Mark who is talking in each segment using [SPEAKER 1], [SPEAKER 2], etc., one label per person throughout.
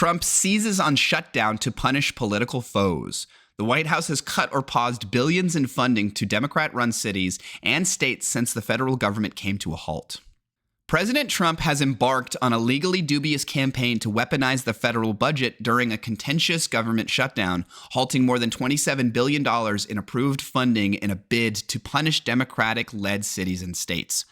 [SPEAKER 1] Trump seizes on shutdown to punish political foes. The White House has cut or paused billions in funding to Democrat-run cities and states since the federal government came to a halt. President Trump has embarked on a legally dubious campaign to weaponize the federal budget during a contentious government shutdown, halting more than $27 billion in approved funding in a bid to punish Democratic-led cities and states.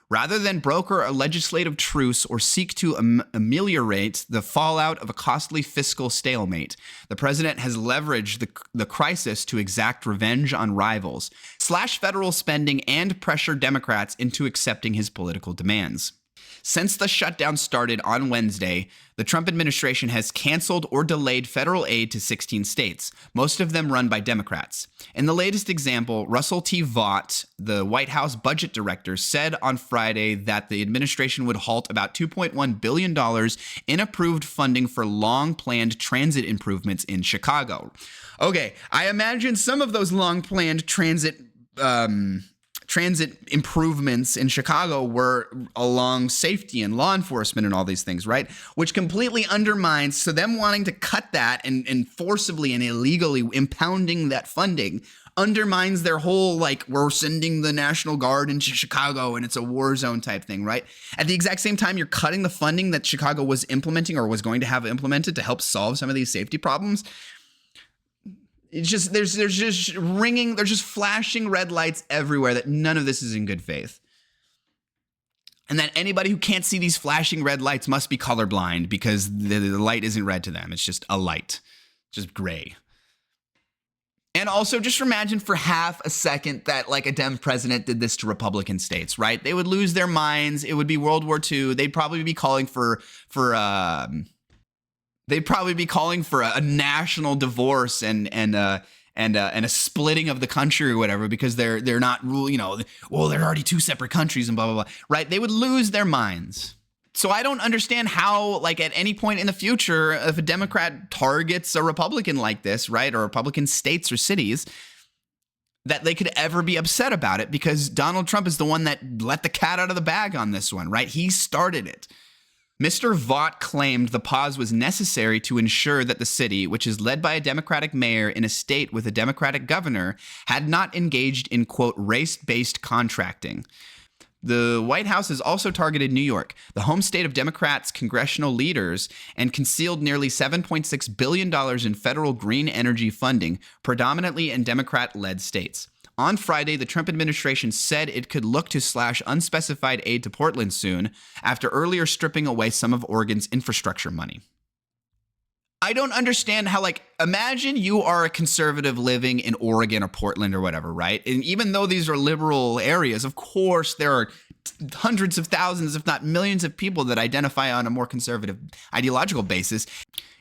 [SPEAKER 1] Rather than broker a legislative truce or seek to ameliorate the fallout of a costly fiscal stalemate, the president has leveraged the crisis to exact revenge on rivals, slash federal spending, and pressure Democrats into accepting his political demands. Since the shutdown started on Wednesday, the Trump administration has canceled or delayed federal aid to 16 states, most of them run by Democrats. In the latest example, Russell T. Vought, the White House budget director, said on Friday that the administration would halt about $2.1 billion in approved funding for long-planned transit improvements in Chicago. Okay, I imagine some of those long-planned transit improvements in Chicago were along safety and law enforcement and all these things, right? Which completely undermines, so them wanting to cut that and forcibly and illegally impounding that funding undermines their whole, like, we're sending the National Guard into Chicago and it's a war zone type thing, right? At the exact same time, you're cutting the funding that Chicago was implementing or was going to have implemented to help solve some of these safety problems. It's just, there's just flashing red lights everywhere that none of this is in good faith. And that anybody who can't see these flashing red lights must be colorblind because the light isn't red to them. It's just a light, just gray. And also just imagine for half a second that like a Dem president did this to Republican states, right? They would lose their minds. It would be World War II. They'd probably be calling for a national divorce and a splitting of the country or whatever because they're not they're already two separate countries and blah blah blah, right? They would lose their minds. So I don't understand how, like, at any point in the future, if a Democrat targets a Republican like this, right, or Republican states or cities, that they could ever be upset about it because Donald Trump is the one that let the cat out of the bag on this one, right? He started it. Mr. Vought claimed the pause was necessary to ensure that the city, which is led by a Democratic mayor in a state with a Democratic governor, had not engaged in, quote, race-based contracting. The White House has also targeted New York, the home state of Democrats' congressional leaders, and concealed nearly $7.6 billion in federal green energy funding, predominantly in Democrat-led states. On Friday, the Trump administration said it could look to slash unspecified aid to Portland soon, after earlier stripping away some of Oregon's infrastructure money. I don't understand how, like, imagine you are a conservative living in Oregon or Portland or whatever, right? And even though these are liberal areas, of course, there are hundreds of thousands, if not millions of people that identify on a more conservative ideological basis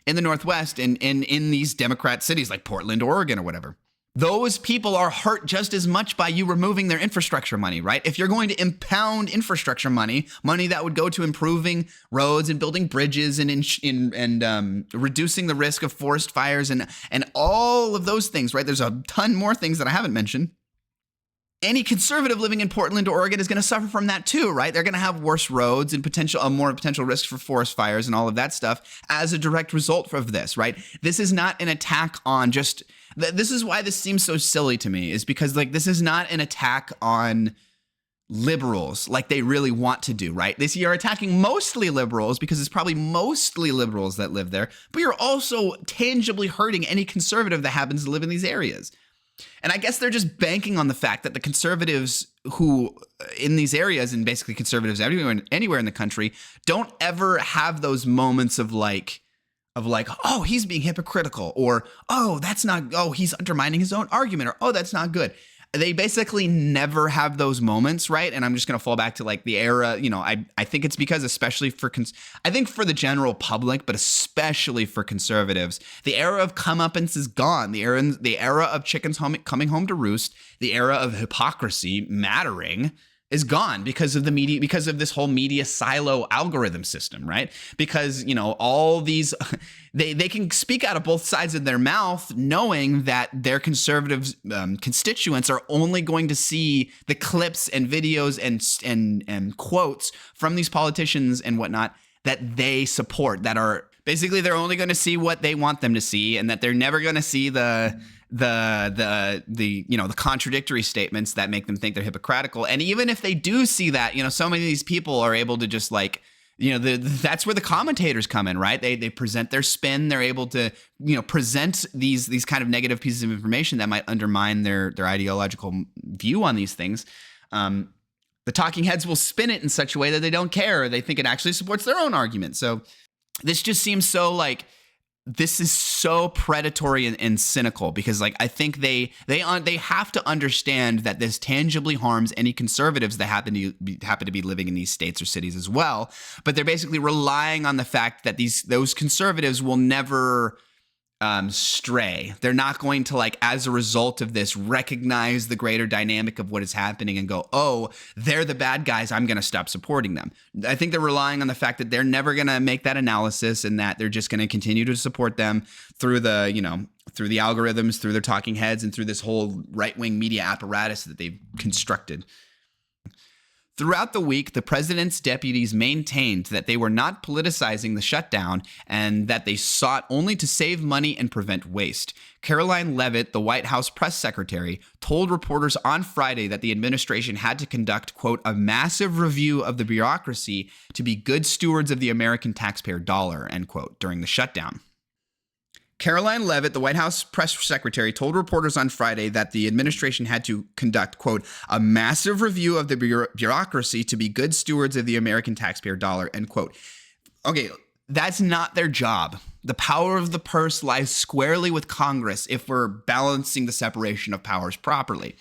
[SPEAKER 1] in the Northwest and in these Democrat cities like Portland, Oregon or whatever. Those people are hurt just as much by you removing their infrastructure money, right? If you're going to impound infrastructure money that would go to improving roads and building bridges and reducing the risk of forest fires and all of those things, right? There's a ton more things that I haven't mentioned. Any conservative living in Portland, Oregon is going to suffer from that too, right? They're going to have worse roads and more potential risks for forest fires and all of that stuff as a direct result of this, right? This is not an attack on just... This is why this seems so silly to me, is because, like, this is not an attack on liberals like they really want to do, right? You're attacking mostly liberals because it's probably mostly liberals that live there, but you're also tangibly hurting any conservative that happens to live in these areas. And I guess they're just banking on the fact that the conservatives who in these areas, and basically conservatives anywhere in the country, don't ever have those moments of like, oh, he's being hypocritical, or, he's undermining his own argument, or, oh, that's not good. They basically never have those moments, right? And I'm just going to fall back to like the era, I think it's because especially I think for the general public, but especially for conservatives, the era of comeuppance is gone. The era of chickens coming home to roost, the era of hypocrisy mattering is gone because of the media, because of this whole media silo algorithm system, right? Because, all these, they can speak out of both sides of their mouth knowing that their conservative constituents are only going to see the clips and videos and quotes from these politicians and whatnot that they support, that are Basically, they're only going to see what they want them to see, and that they're never going to see the contradictory statements that make them think they're hypocritical. And even if they do see that, so many of these people are able to just like, that's where the commentators come in, right? They present their spin. They're able to, present these kind of negative pieces of information that might undermine their ideological view on these things. The talking heads will spin it in such a way that they don't care. They think it actually supports their own argument. So this just seems so like, this is so predatory and cynical, because like I think they have to understand that this tangibly harms any conservatives that happen to be living in these states or cities as well. But they're basically relying on the fact that those conservatives will never stray. They're not going to, like, as a result of this, recognize the greater dynamic of what is happening and go, oh, they're the bad guys, I'm going to stop supporting them. I think they're relying on the fact that they're never going to make that analysis, and that they're just going to continue to support them through through the algorithms, through their talking heads, and through this whole right-wing media apparatus that they've constructed. Throughout the week, the president's deputies maintained that they were not politicizing the shutdown and that they sought only to save money and prevent waste. Caroline Leavitt, the White House press secretary, told reporters on Friday that the administration had to conduct, quote, a massive review of the bureaucracy to be good stewards of the American taxpayer dollar, end quote, during the shutdown. Caroline Leavitt, the White House press secretary, told reporters on Friday that the administration had to conduct, quote, a massive review of the bureaucracy to be good stewards of the American taxpayer dollar, end quote. Okay, that's not their job. The power of the purse lies squarely with Congress if we're balancing the separation of powers properly.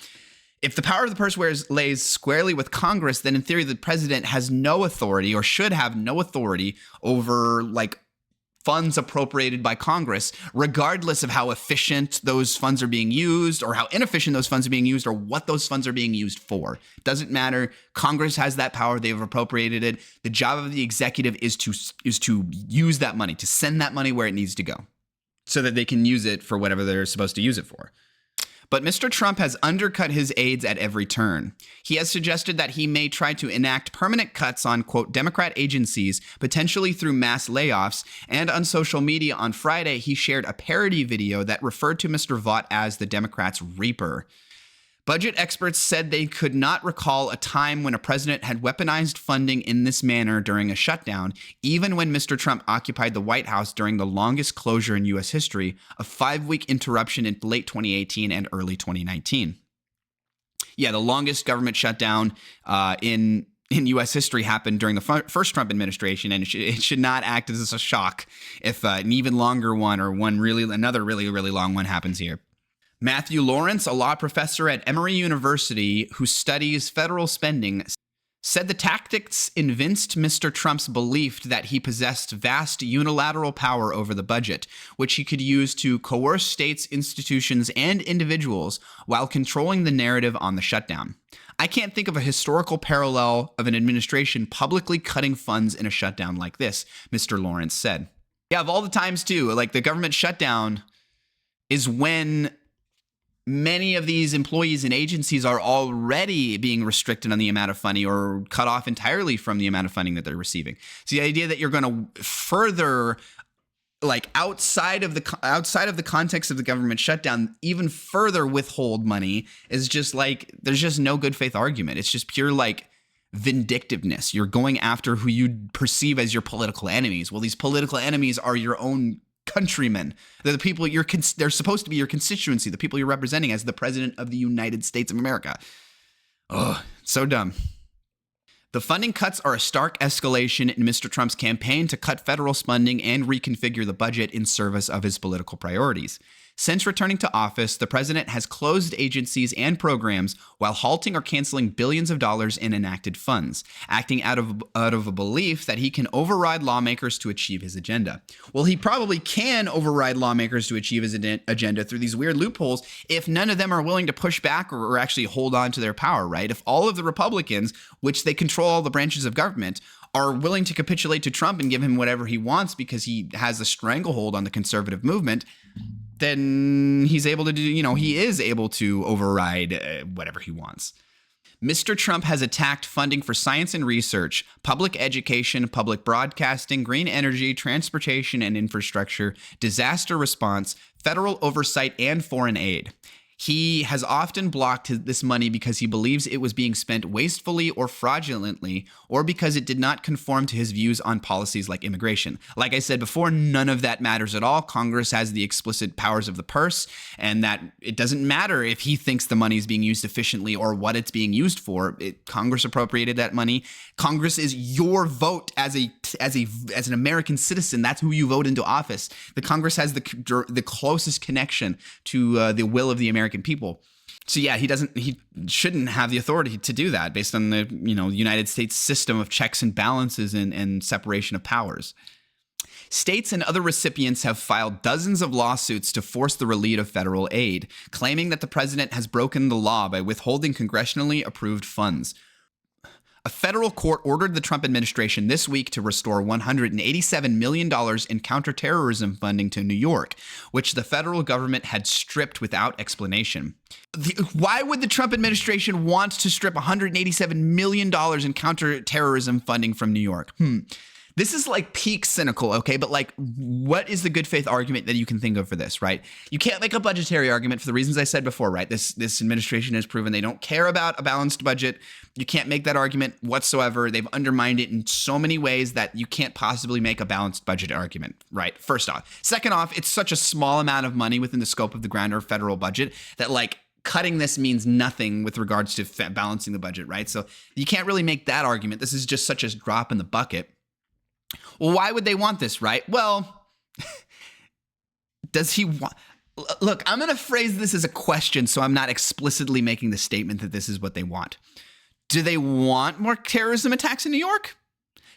[SPEAKER 1] If the power of the purse lays squarely with Congress, then in theory, the president has no authority, or should have no authority, over, like, funds appropriated by Congress, regardless of how efficient those funds are being used, or how inefficient those funds are being used, or what those funds are being used for. It doesn't matter. Congress has that power. They've appropriated it. The job of the executive is to use that money, to send that money where it needs to go, so that they can use it for whatever they're supposed to use it for. But Mr. Trump has undercut his aides at every turn. He has suggested that he may try to enact permanent cuts on, quote, Democrat agencies, potentially through mass layoffs, and on social media on Friday, he shared a parody video that referred to Mr. Vaught as the Democrats' Reaper. Budget experts said they could not recall a time when a president had weaponized funding in this manner during a shutdown, even when Mr. Trump occupied the White House during the longest closure in U.S. history, a 5-week interruption in late 2018 and early 2019. Yeah, the longest government shutdown in U.S. history happened during the first Trump administration, and it should not act as a shock if an even longer one, or another really, really long one happens here. Matthew Lawrence, a law professor at Emory University who studies federal spending, said the tactics evinced Mr. Trump's belief that he possessed vast unilateral power over the budget, which he could use to coerce states, institutions, and individuals while controlling the narrative on the shutdown. I can't think of a historical parallel of an administration publicly cutting funds in a shutdown like this, Mr. Lawrence said. Yeah, of all the times, too, like the government shutdown is when many of these employees and agencies are already being restricted on the amount of funding, or cut off entirely from the amount of funding that they're receiving. So the idea that you're going to further, like, outside of the context of the government shutdown, even further withhold money is just like, there's just no good faith argument. It's just pure, like, vindictiveness. You're going after who you perceive as your political enemies. Well, these political enemies are your own countrymen. They're the people they're supposed to be your constituency, the people you're representing as the president of the United States of America. Oh, so dumb. The funding cuts are a stark escalation in Mr. Trump's campaign to cut federal spending and reconfigure the budget in service of his political priorities. Since returning to office, the president has closed agencies and programs while halting or canceling billions of dollars in enacted funds, acting out of a belief that he can override lawmakers to achieve his agenda. Well, he probably can override lawmakers to achieve his agenda through these weird loopholes if none of them are willing to push back or actually hold on to their power, right? If all of the Republicans, which they control all the branches of government, are willing to capitulate to Trump and give him whatever he wants because he has a stranglehold on the conservative movement, then he's able to do, he is able to override whatever he wants. Mr. Trump has attacked funding for science and research, public education, public broadcasting, green energy, transportation and infrastructure, disaster response, federal oversight, and foreign aid. He has often blocked this money because he believes it was being spent wastefully or fraudulently, or because it did not conform to his views on policies like immigration. Like I said before, none of that matters at all. Congress has the explicit powers of the purse, and that it doesn't matter if he thinks the money is being used efficiently or what it's being used for. Congress appropriated that money. Congress is your vote as an American citizen. That's who you vote into office. The Congress has the closest connection to the will of the American people. So yeah, he shouldn't have the authority to do that based on the United States system of checks and balances and separation of powers. States and other recipients have filed dozens of lawsuits to force the release of federal aid, claiming that the president has broken the law by withholding congressionally approved funds. A federal court ordered the Trump administration this week to restore $187 million in counterterrorism funding to New York, which the federal government had stripped without explanation. Why would the Trump administration want to strip $187 million in counterterrorism funding from New York? This is like peak cynical, okay? But like, what is the good faith argument that you can think of for this, right? You can't make a budgetary argument for the reasons I said before, right? This administration has proven they don't care about a balanced budget. You can't make that argument whatsoever. They've undermined it in so many ways that you can't possibly make a balanced budget argument, right? First off. Second off, it's such a small amount of money within the scope of the grander federal budget that like cutting this means nothing with regards to balancing the budget, right? So you can't really make that argument. This is just such a drop in the bucket. Well, why would they want this, right? Well, does he want... Look, I'm going to phrase this as a question, so I'm not explicitly making the statement that this is what they want. Do they want more terrorism attacks in New York?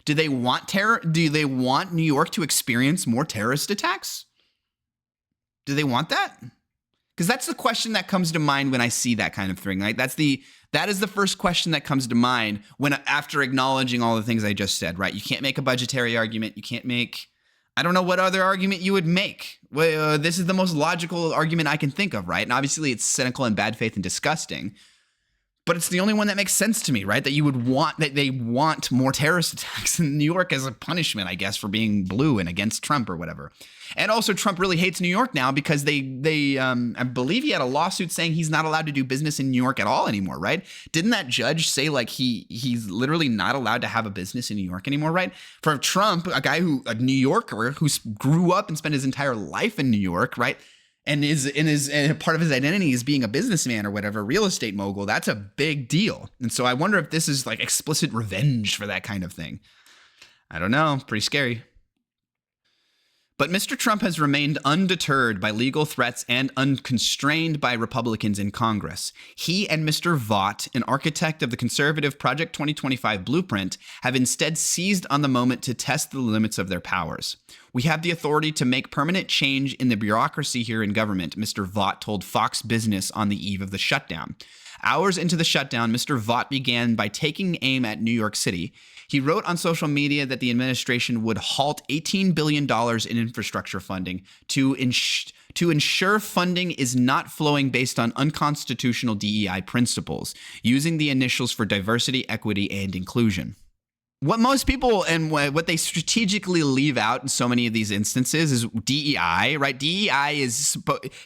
[SPEAKER 1] Do they want terror? Do they want New York to experience more terrorist attacks? Do they want that? Because that's the question that comes to mind when I see that kind of thing, right? That is the first question that comes to mind when after acknowledging all the things I just said, right? You can't make a budgetary argument. You can't make, I don't know what other argument you would make. Well, this is the most logical argument I can think of, right? And obviously it's cynical and bad faith and disgusting, but it's the only one that makes sense to me, right? That you would want, that they want more terrorist attacks in New York as a punishment, I guess, for being blue and against Trump or whatever. And also Trump really hates New York now because I believe he had a lawsuit saying he's not allowed to do business in New York at all anymore, right? Didn't that judge say like he's literally not allowed to have a business in New York anymore, right? For Trump, a New Yorker who grew up and spent his entire life in New York, right? And part of his identity is being a businessman or whatever, real estate mogul. That's a big deal. And so I wonder if this is like explicit revenge for that kind of thing. I don't know. Pretty scary. But Mr. Trump has remained undeterred by legal threats and unconstrained by Republicans in Congress. He and Mr. Vaught, an architect of the conservative Project 2025 blueprint, have instead seized on the moment to test the limits of their powers. We have the authority to make permanent change in the bureaucracy here in government, Mr. Vaught told Fox Business on the eve of the shutdown. Hours into the shutdown, Mr. Vaught began by taking aim at New York City. He wrote on social media that the administration would halt $18 billion in infrastructure funding to ensure funding is not flowing based on unconstitutional DEI principles, using the initials for diversity, equity, and inclusion. What most people and what they strategically leave out in so many of these instances is DEI, right?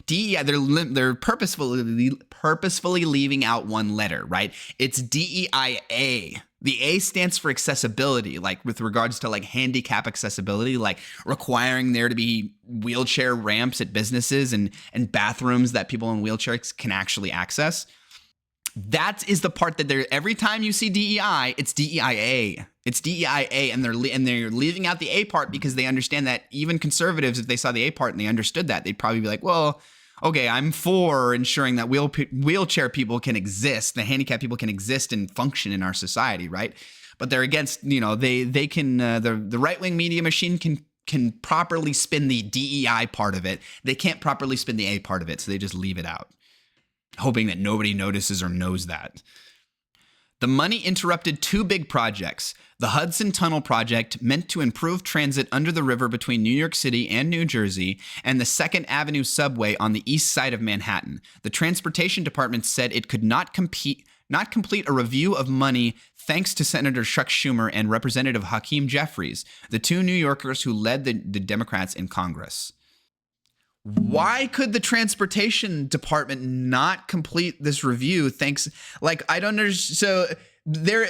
[SPEAKER 1] They're purposefully leaving out one letter, right? It's DEIA. The A stands for accessibility, like with regards to like handicap accessibility, like requiring there to be wheelchair ramps at businesses and bathrooms that people in wheelchairs can actually access. That is the part that every time you see DEI, it's DEIA. It's DEIA, and they're leaving out the A part because they understand that even conservatives, if they saw the A part and they understood that, they'd probably be like, well, okay, I'm for ensuring that wheelchair people can exist, the handicapped people can exist and function in our society, right? But they're against, they can, the right-wing media machine can properly spin the DEI part of it. They can't properly spin the A part of it, so they just leave it out, hoping that nobody notices or knows that. The money interrupted two big projects. The Hudson Tunnel project, meant to improve transit under the river between New York City and New Jersey, and the 2nd Avenue subway on the east side of Manhattan. The Transportation Department said it could not compete not complete a review of money thanks to Senator Chuck Schumer and Representative Hakeem Jeffries, the two New Yorkers who led the Democrats in Congress. Why could the Transportation Department not complete this review? Thanks, like I don't understand. So there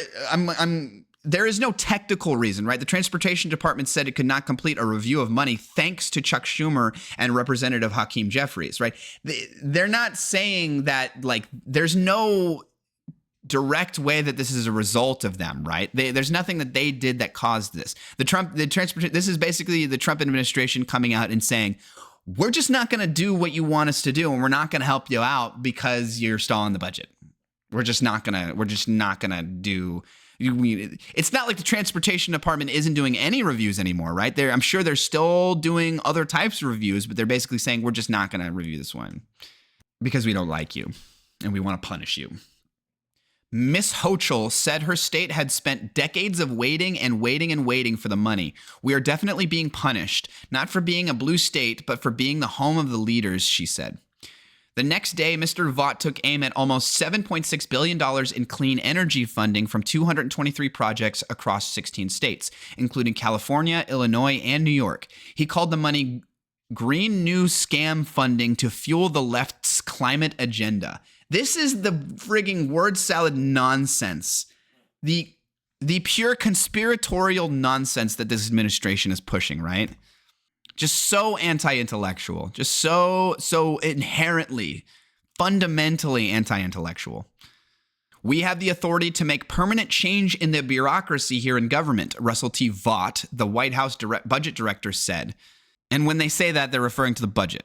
[SPEAKER 1] is no technical reason, right? The Transportation Department said it could not complete a review of money thanks to Chuck Schumer and Representative Hakeem Jeffries, right? They're not saying that, like, there's no direct way that this is a result of them, right? There's nothing that they did that caused this. This is basically the Trump administration coming out and saying, we're just not going to do what you want us to do, and we're not going to help you out because you're stalling the budget. We're just not gonna do. It's not like the Transportation Department isn't doing any reviews anymore, right? I'm sure they're still doing other types of reviews, but they're basically saying we're just not going to review this one because we don't like you and we want to punish you. Miss Hochul said her state had spent decades of waiting for the money. We are definitely being punished, not for being a blue state, but for being the home of the leaders, she said. The next day, Mr. Vaught took aim at almost $7.6 billion in clean energy funding from 223 projects across 16 states, including California, Illinois, and New York. He called the money green new scam funding to fuel the left's climate agenda. This is the frigging word salad nonsense. The pure conspiratorial nonsense that this administration is pushing, right? Just so anti-intellectual, just so inherently, fundamentally anti-intellectual. We have the authority to make permanent change in the bureaucracy here in government, Russell T. Vaught, the White House budget director, said. And when they say that, they're referring to the budget.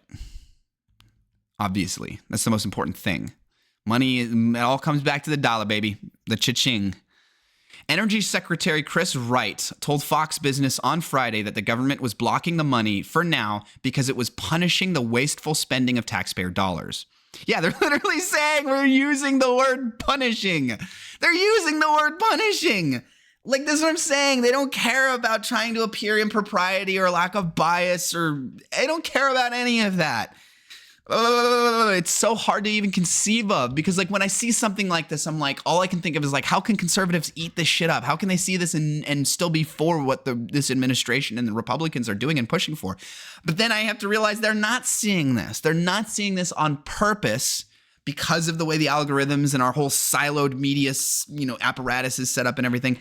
[SPEAKER 1] Obviously, that's the most important thing. Money, it all comes back to the dollar, baby, the cha-ching. Energy Secretary Chris Wright told Fox Business on Friday that the government was blocking the money for now because it was punishing the wasteful spending of taxpayer dollars. Yeah, they're literally saying we're using the word punishing. They're using the word punishing. Like, this is what I'm saying. They don't care about trying to appear impropriety or lack of bias, or they don't care about any of that. It's so hard to even conceive of, because like when I see something like this, I'm like, all I can think of is like, how can conservatives eat this shit up? How can they see this and still be for what this administration and the Republicans are doing and pushing for? But then I have to realize they're not seeing this. They're not seeing this on purpose because of the way the algorithms and our whole siloed media, apparatus is set up and everything.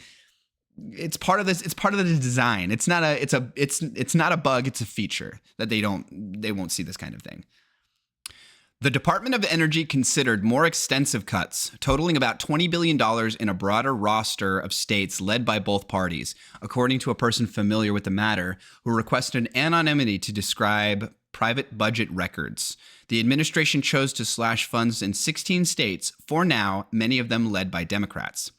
[SPEAKER 1] It's part of this. It's part of the design. It's not a bug. It's a feature that they won't see this kind of thing. The Department of Energy considered more extensive cuts, totaling about $20 billion in a broader roster of states led by both parties, according to a person familiar with the matter who requested anonymity to describe private budget records. The administration chose to slash funds in 16 states, for now, many of them led by Democrats.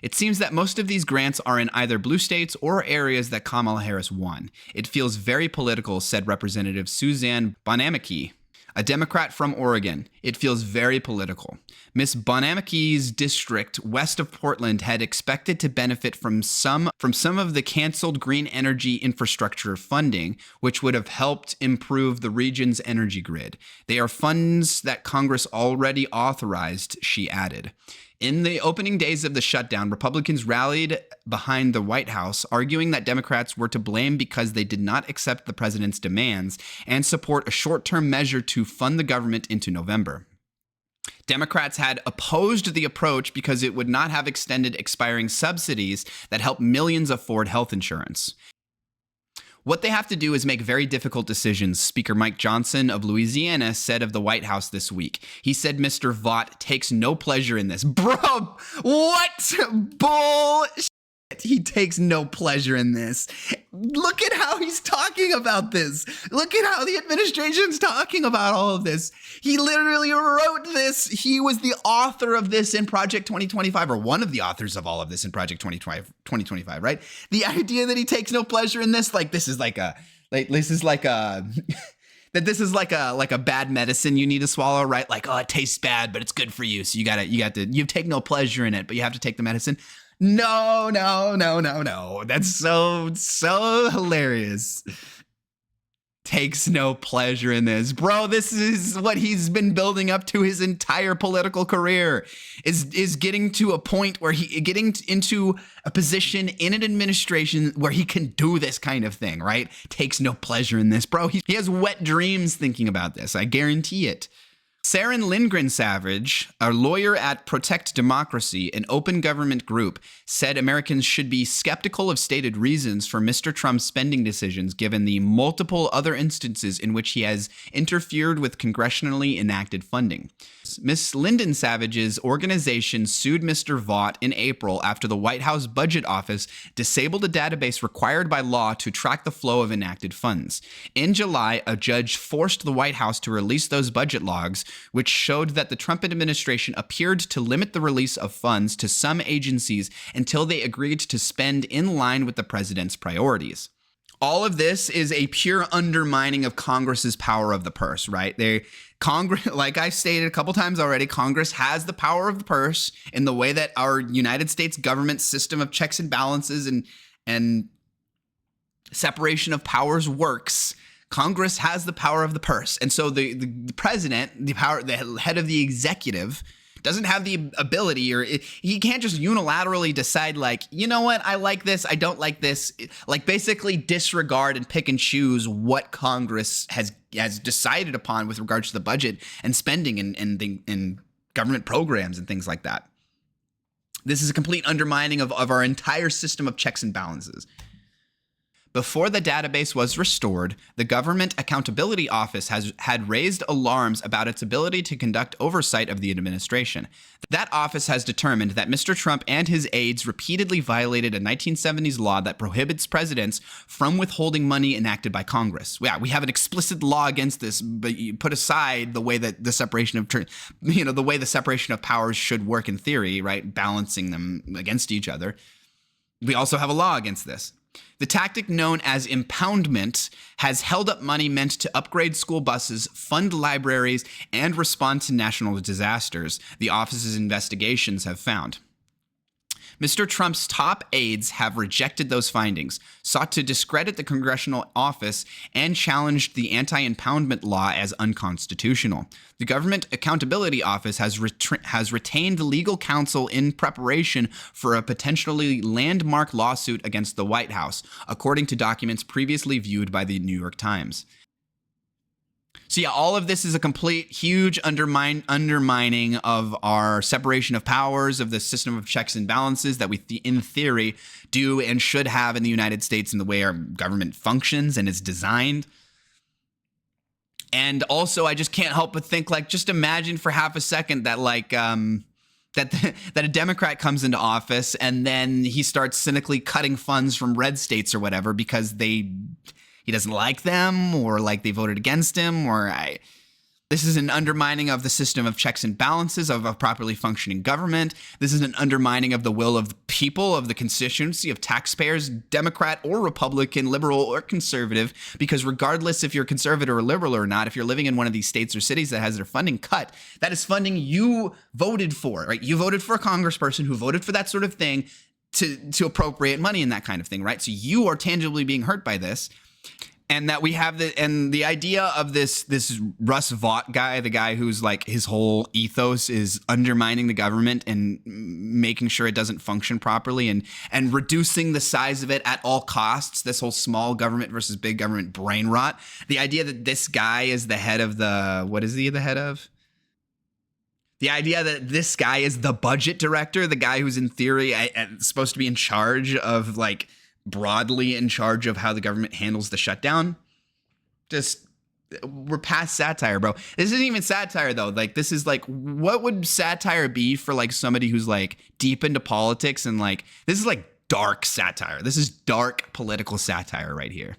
[SPEAKER 1] It seems that most of these grants are in either blue states or areas that Kamala Harris won. It feels very political, said Representative Suzanne Bonamici, a Democrat from Oregon. It feels very political. Ms. Bonamici's district west of Portland had expected to benefit from some of the canceled green energy infrastructure funding, which would have helped improve the region's energy grid. They are funds that Congress already authorized, she added. In the opening days of the shutdown, Republicans rallied behind the White House, arguing that Democrats were to blame because they did not accept the president's demands and support a short-term measure to fund the government into November. Democrats had opposed the approach because it would not have extended expiring subsidies that help millions afford health insurance. What they have to do is make very difficult decisions, Speaker Mike Johnson of Louisiana said of the White House this week. He said Mr. Vaught takes no pleasure in this. Bro, what bullshit? He takes no pleasure in this. Look at how he's talking about this. Look at how the administration's talking about all of this. He literally wrote this. He was the author of this in Project 2025, or one of the authors of all of this in Project 2025, right? The idea that he takes no pleasure in this, that this is like a bad medicine you need to swallow, right? Like, oh, it tastes bad, but it's good for you. So you take no pleasure in it, but you have to take the medicine. No. That's so hilarious. takes no pleasure in this. Bro, this is what he's been building up to his entire political career, is getting to a point where getting into a position in an administration where he can do this kind of thing, right? Takes no pleasure in this. Bro, he has wet dreams thinking about this. I guarantee it. Saren Lindgren Savage, a lawyer at Protect Democracy, an open government group, said Americans should be skeptical of stated reasons for Mr. Trump's spending decisions given the multiple other instances in which he has interfered with congressionally enacted funding. Ms. Lyndon Savage's organization sued Mr. Vaught in April after the White House Budget Office disabled a database required by law to track the flow of enacted funds. In July, a judge forced the White House to release those budget logs, which showed that the Trump administration appeared to limit the release of funds to some agencies until they agreed to spend in line with the president's priorities. All of this is a pure undermining of Congress's power of the purse, right? Congress, like I stated a couple times already, Congress has the power of the purse in the way that our United States government system of checks and balances and separation of powers works. Congress has the power of the purse. And so the president, the head of the executive, doesn't have the ability, or he can't just unilaterally decide, like, you know what, I like this, I don't like this, like basically disregard and pick and choose what Congress has decided upon with regards to the budget and spending and government programs and things like that. This is a complete undermining of our entire system of checks and balances. Before the database was restored, the Government Accountability Office had raised alarms about its ability to conduct oversight of the administration. That office has determined that Mr. Trump and his aides repeatedly violated a 1970s law that prohibits presidents from withholding money enacted by Congress. Yeah, we have an explicit law against this, but you put aside the way that the separation of powers should work in theory, right? Balancing them against each other. We also have a law against this. The tactic known as impoundment has held up money meant to upgrade school buses, fund libraries, and respond to national disasters, the office's investigations have found. Mr. Trump's top aides have rejected those findings, sought to discredit the congressional office, and challenged the anti-impoundment law as unconstitutional. The Government Accountability Office has retained legal counsel in preparation for a potentially landmark lawsuit against the White House, according to documents previously viewed by the New York Times. So yeah, all of this is a complete, huge undermining of our separation of powers, of the system of checks and balances that we, in theory, do and should have in the United States, in the way our government functions and is designed. And also, I just can't help but think, like, just imagine for half a second that, like, that a Democrat comes into office and then he starts cynically cutting funds from red states or whatever because he doesn't like them, or like they voted against him, this is an undermining of the system of checks and balances of a properly functioning government. This is an undermining of the will of the people, of the constituency, of taxpayers, Democrat or Republican, liberal or conservative, because regardless if you're conservative or liberal or not, if you're living in one of these states or cities that has their funding cut, that is funding you voted for, right? You voted for a congressperson who voted for that sort of thing to appropriate money and that kind of thing, right? So you are tangibly being hurt by this. And that we have the idea of this Russ Vaught guy, the guy who's like, his whole ethos is undermining the government and making sure it doesn't function properly and reducing the size of it at all costs. This whole small government versus big government brain rot. The idea that this guy is the head of what is he the head of? The idea that this guy is the budget director, the guy who's in theory supposed to be in charge of, like, broadly in charge of how the government handles the shutdown. Just, we're past satire, bro. This isn't even satire, though. Like, this is like, what would satire be for, like, somebody who's, like, deep into politics, and, like, this is like dark satire. This is dark political satire right here.